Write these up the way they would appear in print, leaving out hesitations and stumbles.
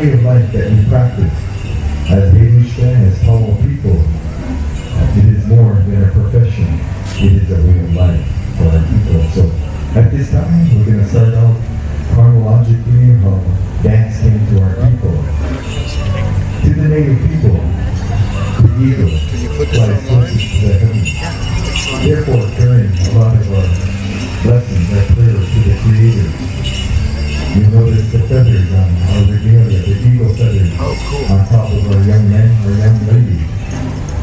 way of life that we practice as Haitian, as Paul people. It is more than a profession. It is a way of life for our people. So at this time, we're going to start out chronologically how dance came to our people. To the native people, the eagle flies closest to the heavens. Therefore, carrying a lot of our blessings, our prayers to the Creator. You notice the feathers on our regalia, the eagle feathers on top of our young men, our young ladies.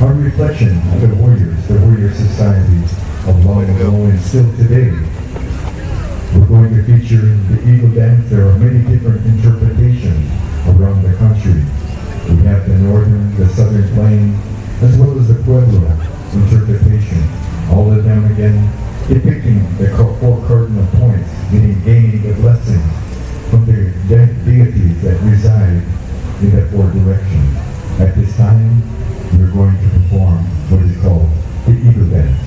Our reflection of the warrior society of long ago and still today. We're going to feature the eagle dance. There are many different interpretations around the country. We have the northern, the southern plain, as well as the Pueblo interpretation. All of them again depicting the four cardinal points, meaning gaining the blessings from the deities that reside in the four directions. At this time, we're going to perform what is called the eagle dance.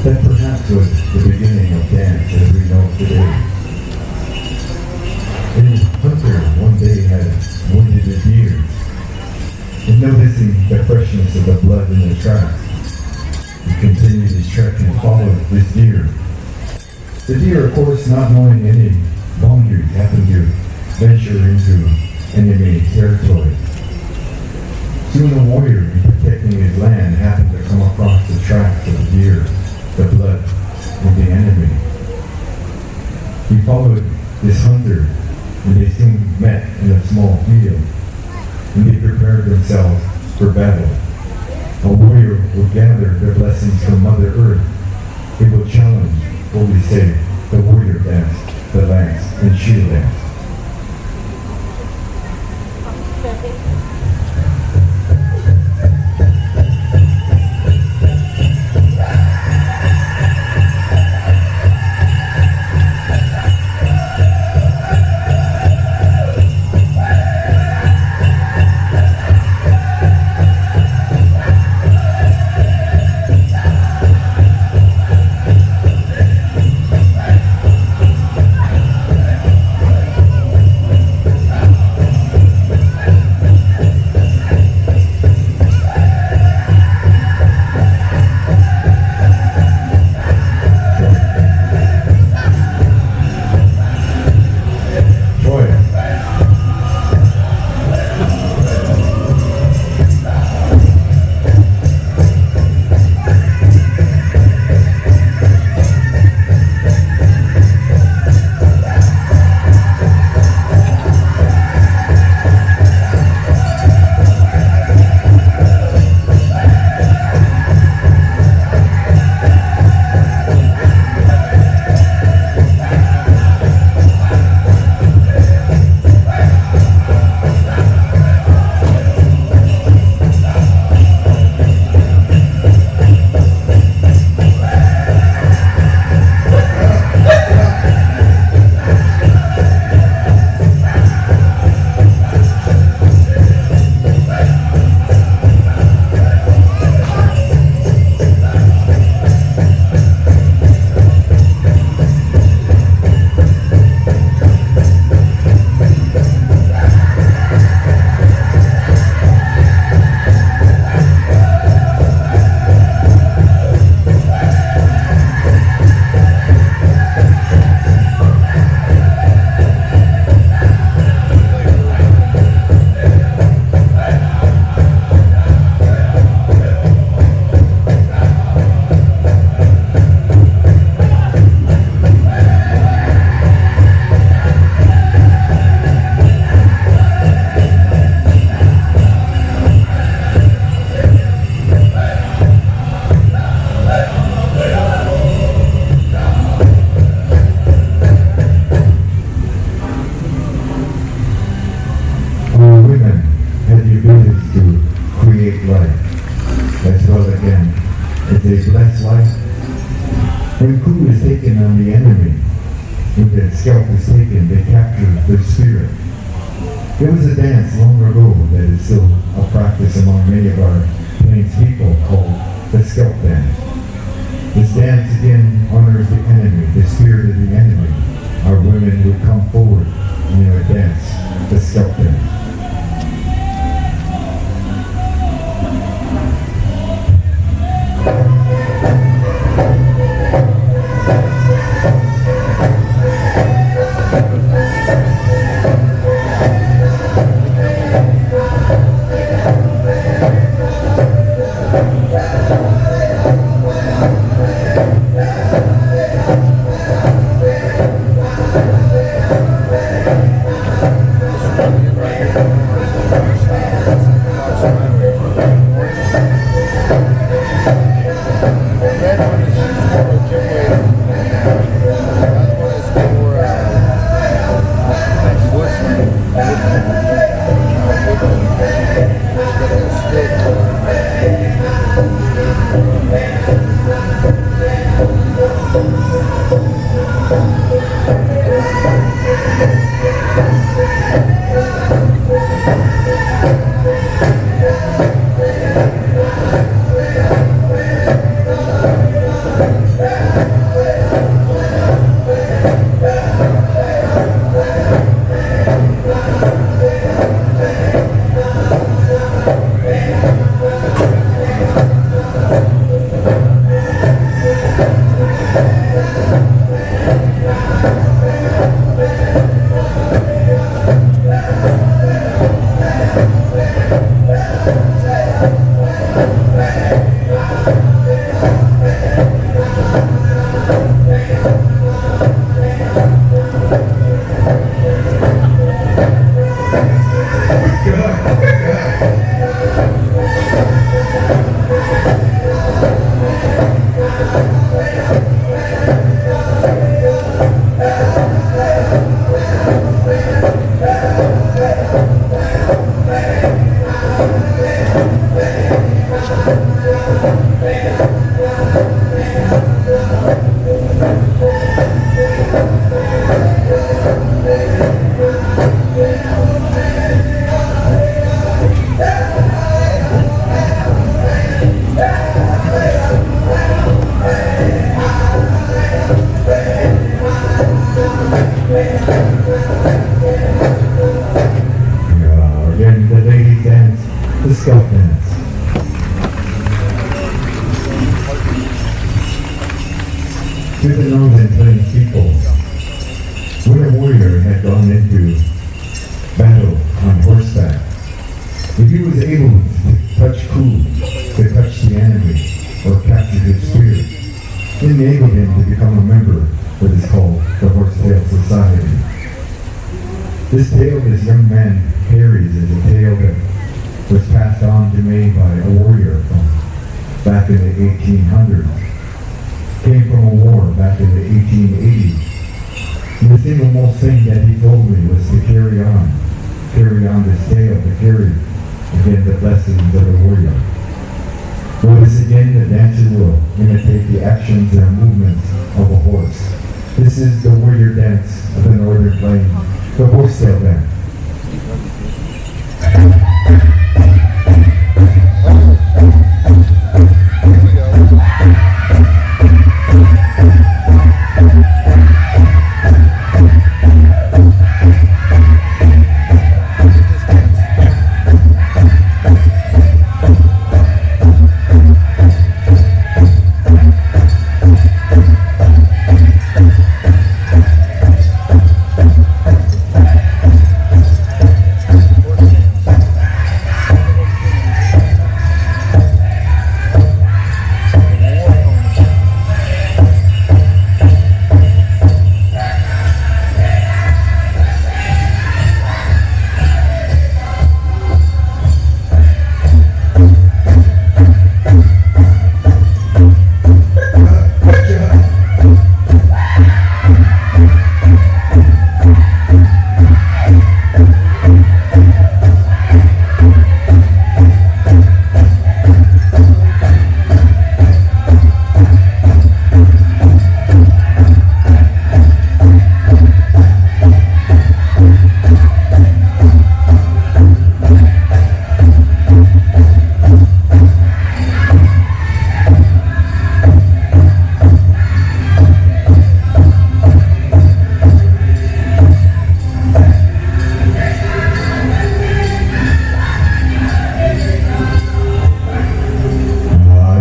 That perhaps was the beginning of dance as we know today. A hunter one day had wounded a deer, and noticing the freshness of the blood in the tracks, he continued his trek and followed this deer. The deer, of course, not knowing any boundaries, happened to venture into enemy territory. Soon a warrior, in protecting his land, happened to come across the tracks of the deer, the blood of the enemy. He followed this hunter, and they soon met in a small field, and they prepared themselves for battle. A warrior will gather their blessings from Mother Earth. He will challenge, what we say, the warrior dance, the lance, and shield dance. as well again as a blessed life. When coup is taken on the enemy, when the scalp is taken, they capture their spirit. There was a dance long ago that is still a practice among many of our Plains people called the scalp dance. This dance again honors the enemy, the spirit of the enemy. Our women would come forward and they would dance the scalp dance. Again, the lady dance, the scalp dance. To the Northern Plains people, when a warrior had gone into battle on horseback, if he was able to touch Ku, to touch the enemy, or capture his spirit, it enabled him to become a member of what is called the Horsetail Society. This tale this young man carries is a tale that was passed on to me by a warrior from back in the 1800s. Came from a war back in the 1880s. And the single most thing that he told me was to carry on this tale, to carry again the blessings of the warrior. Notice again the dancer will imitate the actions and movements of a horse. This is the warrior dance of the Northern Plains, the Horsetail dance.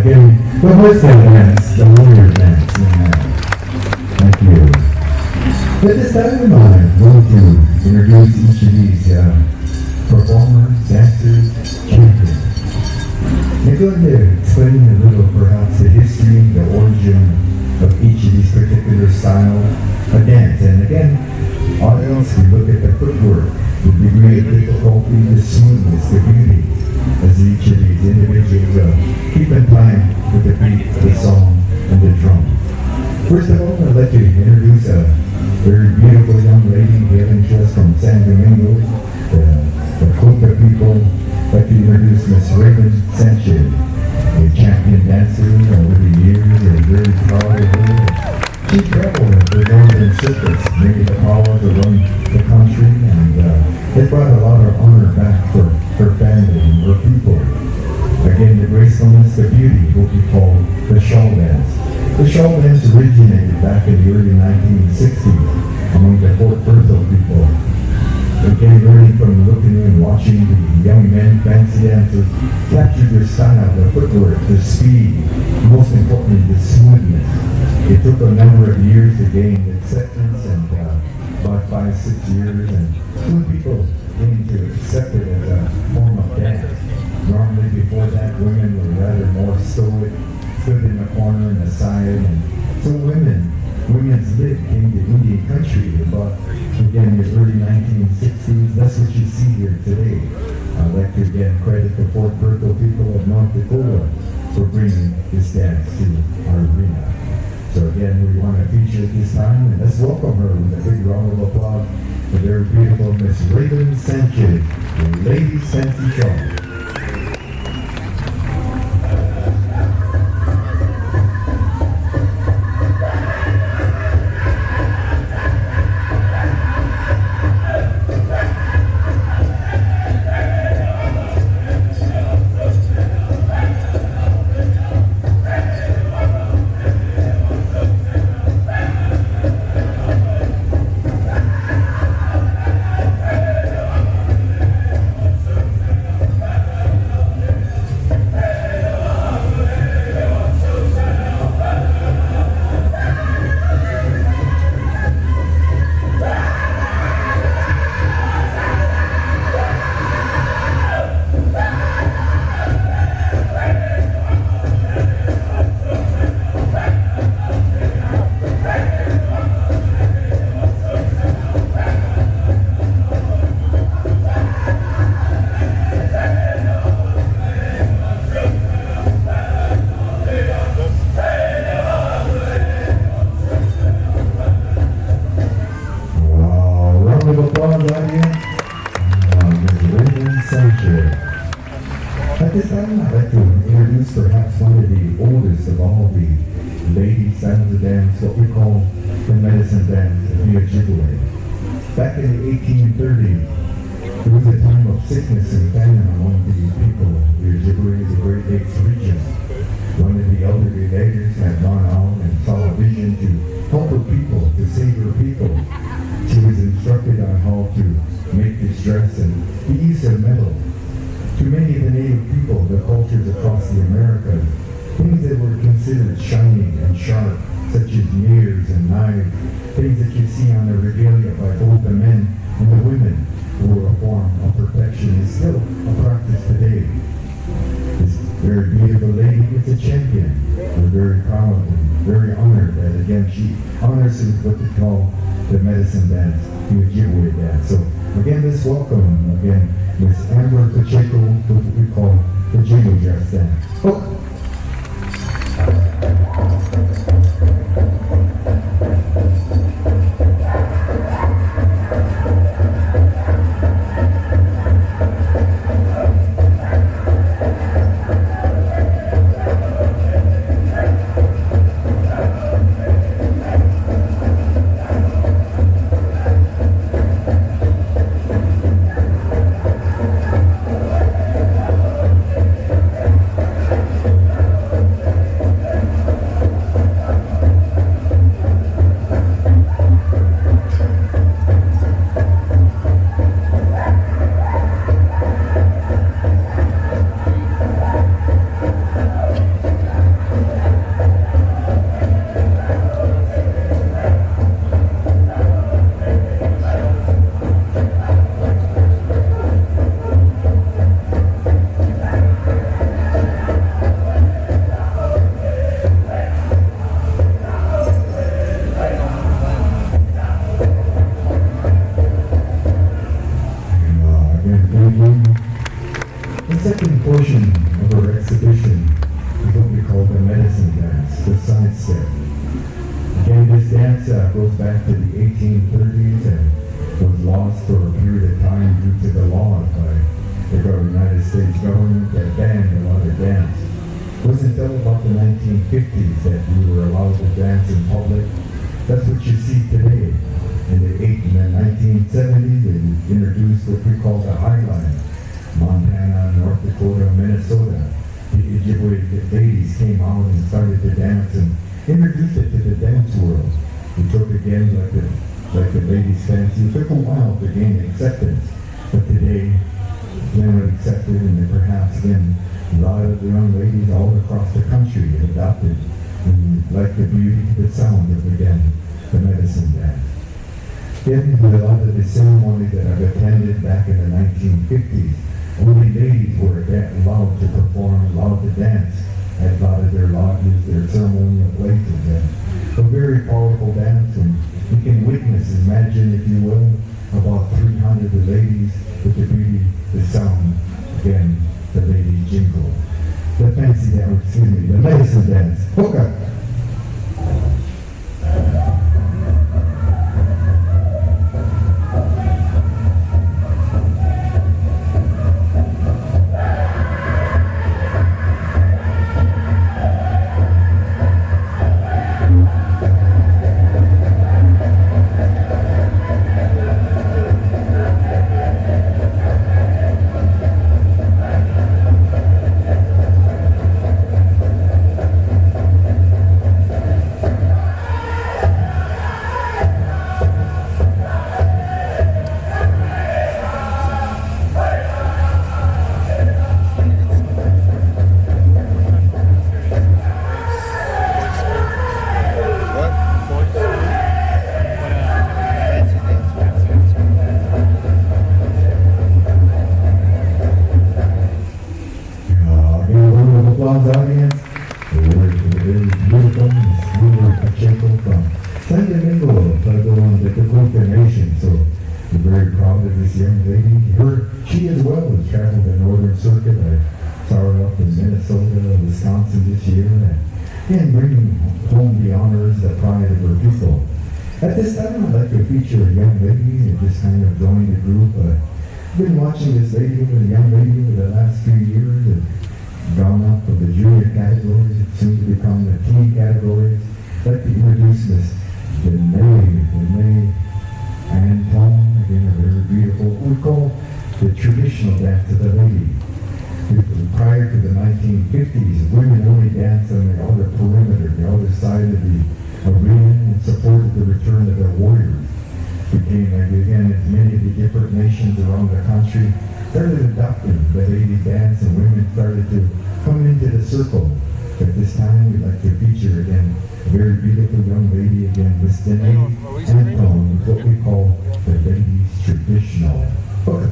again, the Western dance, the warrior dance. Yeah. Thank you. At this time, I'm going to introduce each of these performers, dancers, champions. They're going to explain a little, perhaps, the history, the origin of each of these particular styles of dance. And again, audience, we look at the footwork, the degree of difficulty, the smoothness, the beauty, as each of these individuals keep in time with the beat, the song, and the drum. First of all, I'd like to introduce a very beautiful young lady hailing to us from San Domingo, the Coca people. I'd like to introduce Miss Raven Sanchez, a champion dancer over the years, and very proud of her. She traveled the Northern Circus, made the power to run the country, and it brought a lot of honor back for her family and her people. Again, the gracefulness, the beauty, what we call the shawl dance. The shawl dance originated back in the early 1960s among the Fort Berthold people. Again, learning from looking and watching the young men, fancy dancers, capture their style, their footwork, their speed, most importantly, the smoothness. It took a number of years to gain acceptance, and about 5-6 years, and soon people came to accept it as a form of dance. Normally before that, women were rather more stoic, stood in the corner and the side, and so women's lib came to Indian country about, again, the early 1960s. That's what you see here today. I'd like to again credit the Fort Berthold people of North Dakota for bringing this dance to our arena. So again, we want to feature at this time, and let's welcome her with a big round of applause for their beautiful Miss Raven Sanchez, the Ladies Fancy Shawl. At this time, I'd like to introduce perhaps one of the oldest of all the lady styles of dance, what we call the medicine dance, the Ojibwe. Back in the 1830s, there was a time of sickness and famine among the people of the Ojibwe, the Great Lakes region. One of the elderly ladies had gone out and saw a vision to help her people, to save her people. She was instructed on how to make this dress and the use of metal. To many of the native people, the cultures across the Americas, things that were considered shiny and sharp, such as mirrors and knives, things that you see on the regalia by both the men and the women, were a form of protection, is still a practice today. This very beautiful lady is a champion. We're very proud and very honored that again she honors what they call the medicine dance, the Ojibwe dance. So again, let's welcome again Miss Amber Pacheco, what we call the Jingle Dress dance. Oh. dance step. Again, this dance goes back to the 1830s and was lost for a period of time due to the laws by the United States government that banned a lot of dance. It wasn't until about the 1950s that we were allowed to dance in public. That's what you see today. In the 1970s, they introduced what we call the Highline. Montana, North Dakota, Minnesota. The Ojibwe ladies came out and started to dance and introduced it to the dance world. We took again like the ladies fancy. It took a while to gain acceptance, but today they're accepted, and perhaps again a lot of the young ladies all across the country have adopted and like the beauty, the sound of again the medicine dance. Again, with a lot of the ceremonies that I've attended back in the 1950s, only ladies were allowed to perform, allowed to dance at a lot of their lodges, their ceremonial places. And a very powerful dance, and you can witness, imagine if you will, about 300 ladies with the beauty, the sound, again, the ladies jingle. The fancy dance, the medicine dance. Polka. Audience, the words of the very beautiful Ms. Lula Pacheco from San Domingo, Pueblo, and the Dakota Nation. So we're very proud of this young lady. She as well has traveled the Northern Circuit. I saw her up in Minnesota, Wisconsin this year, and bringing home the honors, the pride of her people. At this time, I'd like to feature a young lady and just kind of join the group. I've been watching this lady, a young lady, over the last few years. And gone up from the junior categories, soon to become the teen categories. I'd like to introduce Miss Danae Anton, again, a very beautiful, what we call the traditional dance of the lady. Prior to the 1950s, women only danced on the outer perimeter, the outer side of the arena, and supported the return of their warriors. Became, again, as many of the different nations around the country started adopting the lady dance, and women started to come into the circle. At this time, we'd like to feature again a very beautiful young lady, again, Miss Danae Anton, what we call the ladies' traditional. Okay.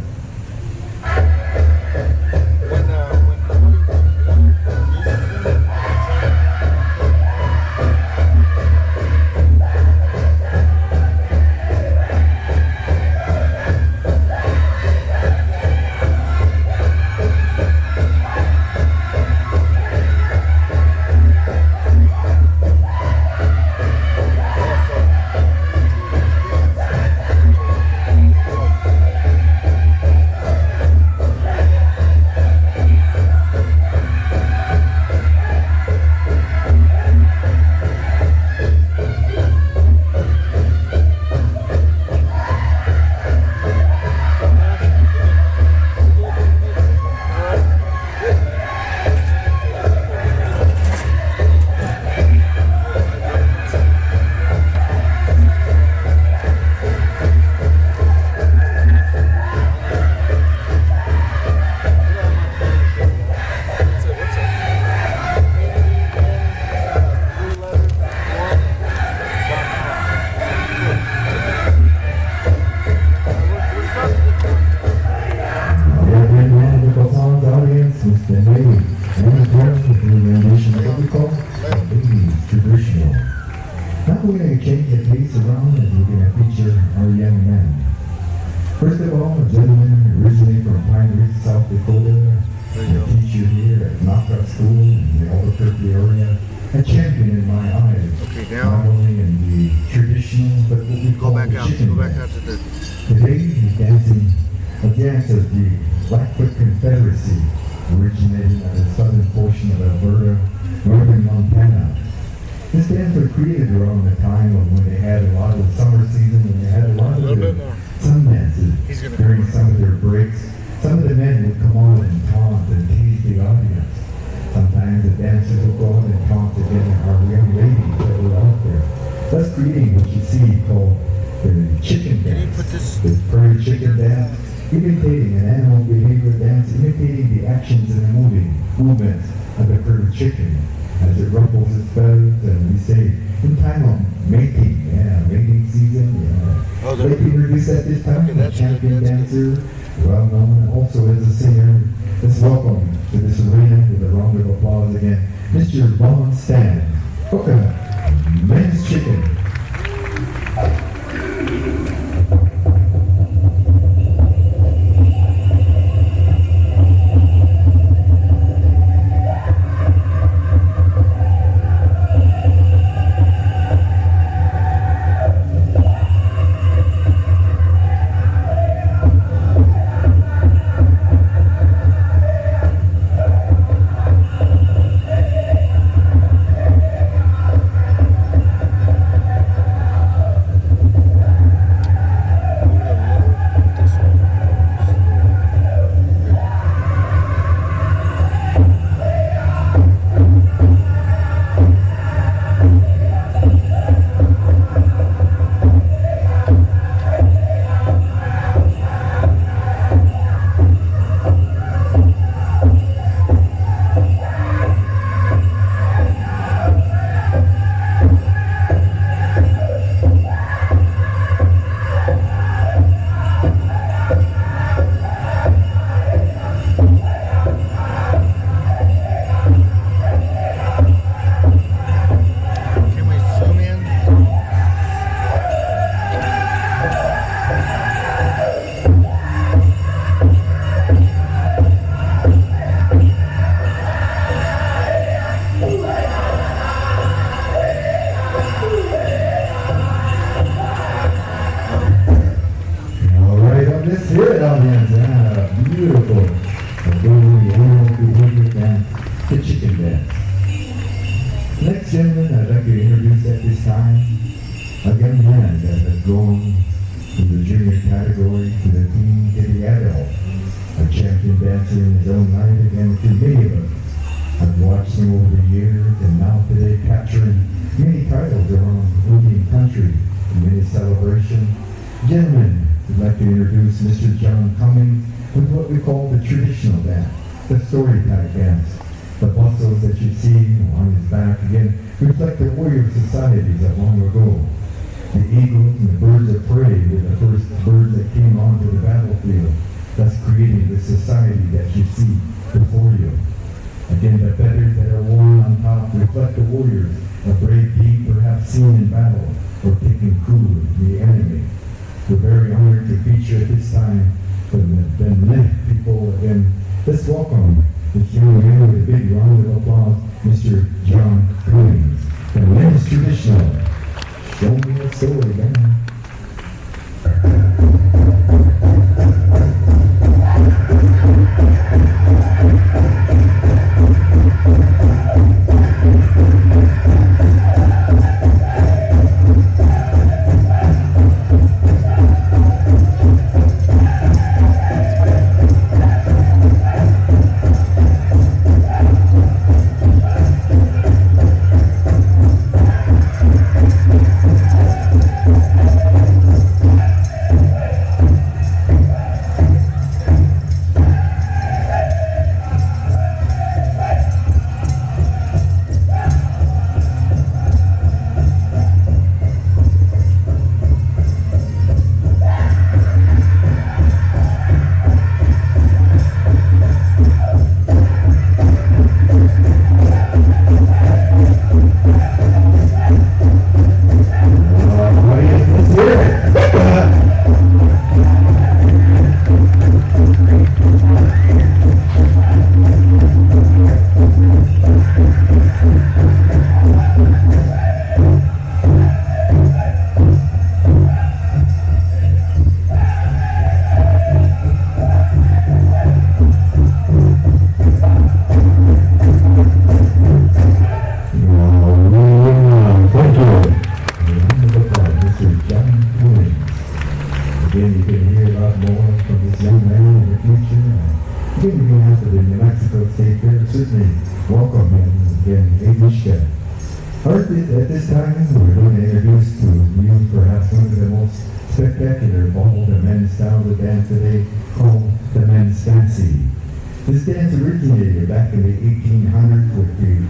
Albuquerque area, a champion in my eyes. Okay, Not now only in the traditional, but what we go call back the out. chicken Go back dance. out to the. Today he's dancing a dance of the Blackfoot Confederacy, originating at the southern portion of Alberta, northern Montana. This dance was created around the time of when they had a lot of the summer season, when they had a lot of little the bit more. sun dances He's gonna during come some of their breaks. Some of the men would come on and taunt and tease the audience. Sometimes the dancers would go out and taunt again our young ladies that were out there. Thus creating what you see called the chicken Can you dance. put this? This prairie chicken dance, imitating an animal behavior dance, imitating the actions and the movements of the prairie chicken as it ruffles its feathers, and we say, in time of mating, mating season, Oh, I'd like to introduce at this time Okay, a that's champion good, that's dancer, well known also as a singer. Let's welcome to this arena with a round of applause again, Mr. Vaughn Stan. Welcome, Men's Chicken. Can we zoom in? All right, let's hear it, audience. Beautiful. The animal behavior dance, the chicken dance. Next gentleman I'd like to introduce at this time, a young man that has grown from the junior category to the teen to the adult. A champion dancer in his own right, again, to many of us. I've watched him over the years, and now today capturing many titles around Indian country and many celebrations. Gentlemen, I'd like to introduce Mr. John Cummings with what we call the traditional dance, the story type dance. The bustles that you see on his back again reflect the warrior societies of long ago. The eagles and the birds of prey were the first birds that came onto the battlefield, thus creating the society that you see before you. Again, the feathers that are worn on top reflect the warriors, a brave deed perhaps seen in battle or taking coup of the enemy. We're very honored to feature at this time the many people again. Let's welcome this young man with a big round of applause, Mr. John Cummings, the men's traditional. Show me a story, man. certainly welcome him in Agushka. At this time, we're going to introduce to you perhaps one of the most spectacular ball the men's style of dance today, called the men's fancy. This dance originated back in the 1800s with the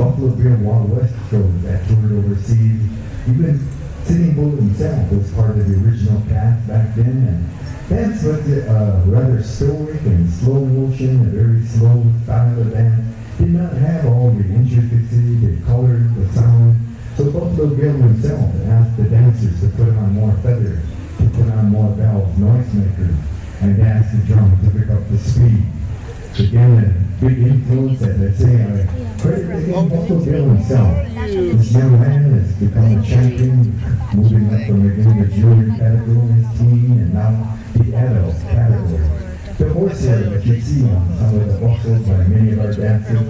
Buffalo Bill Wild West shows that toured overseas. Even Sitting Bull himself was part of the original cast back then, and dance was rather stoic and slow motion, a very slow style of dance. Did not have all the intricacy, the color, the sound. So Buffalo Bill himself asked the dancers to put on more feathers, to put on more bells, noisemakers, and dance the drum to pick up the speed. Again, a big influence, as I say, I credit again Buffalo Bill himself. This young man has become a champion, moving up from again the junior category in his team, and now the adult category. The horsehair that you see on some of the buckles by many of our dancers,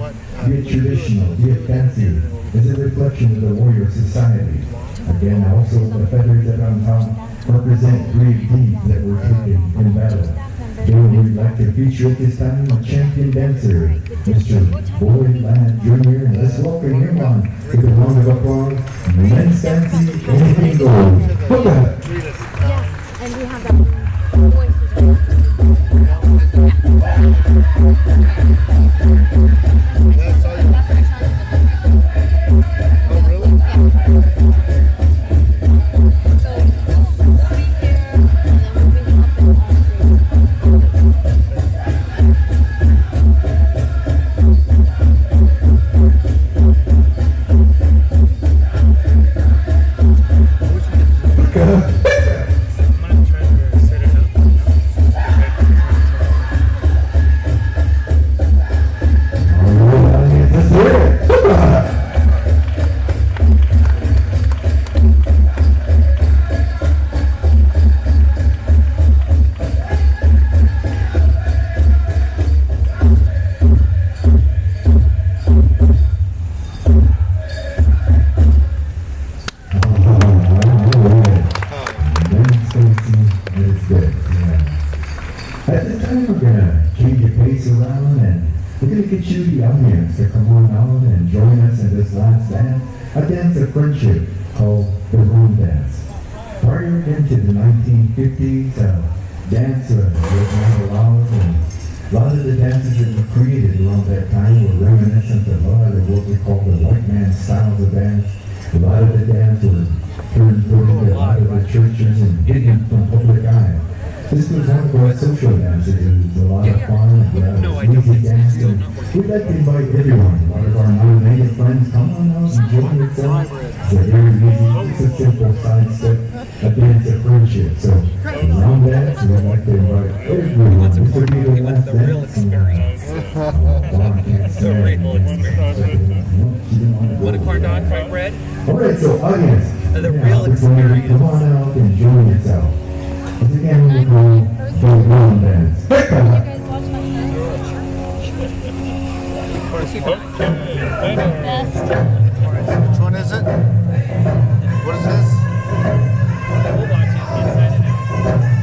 be it traditional, be it fancy, is a reflection of the warrior society. Again, also the feathers that are on top represent brave deeds that were taken in battle. Then we'd like to feature at this time a champion dancer, Mr. Boyd Ladd Jr. And let's welcome him on with a round of applause. Men's fancy, anything goes. Look at that. Yeah, and we have that voice as well. That's all you. Oh, really? At this time, we're going to change the pace around and we're going to get you, the audience, to come on out and join us in this last dance, a dance of friendship called the Room Dance. Prior into the 1950s, dance was not allowed, and a lot of the dances that were created around that time were reminiscent of a lot of what we call the white man styles of dance. A lot of the dance were turned into a lot of the churches and hidden from public eye. This was one of our social dances. It was a lot of fun. Music dancing. We'd like to invite everyone, a lot of our non-native friends, come on out and join yourself. It's a very easy, it's a simple side step, a dance of friendship. So, around that, we'd like to invite everyone. This will be the last dance. The Rainbow Experience. Want a corn dog, fried bread? Alright, so audience, The real experience. Come on out and join yourself. Once again, we go the Room Dance. You guys watch my Best. Which one is it? What is this? We'll watch it inside and out.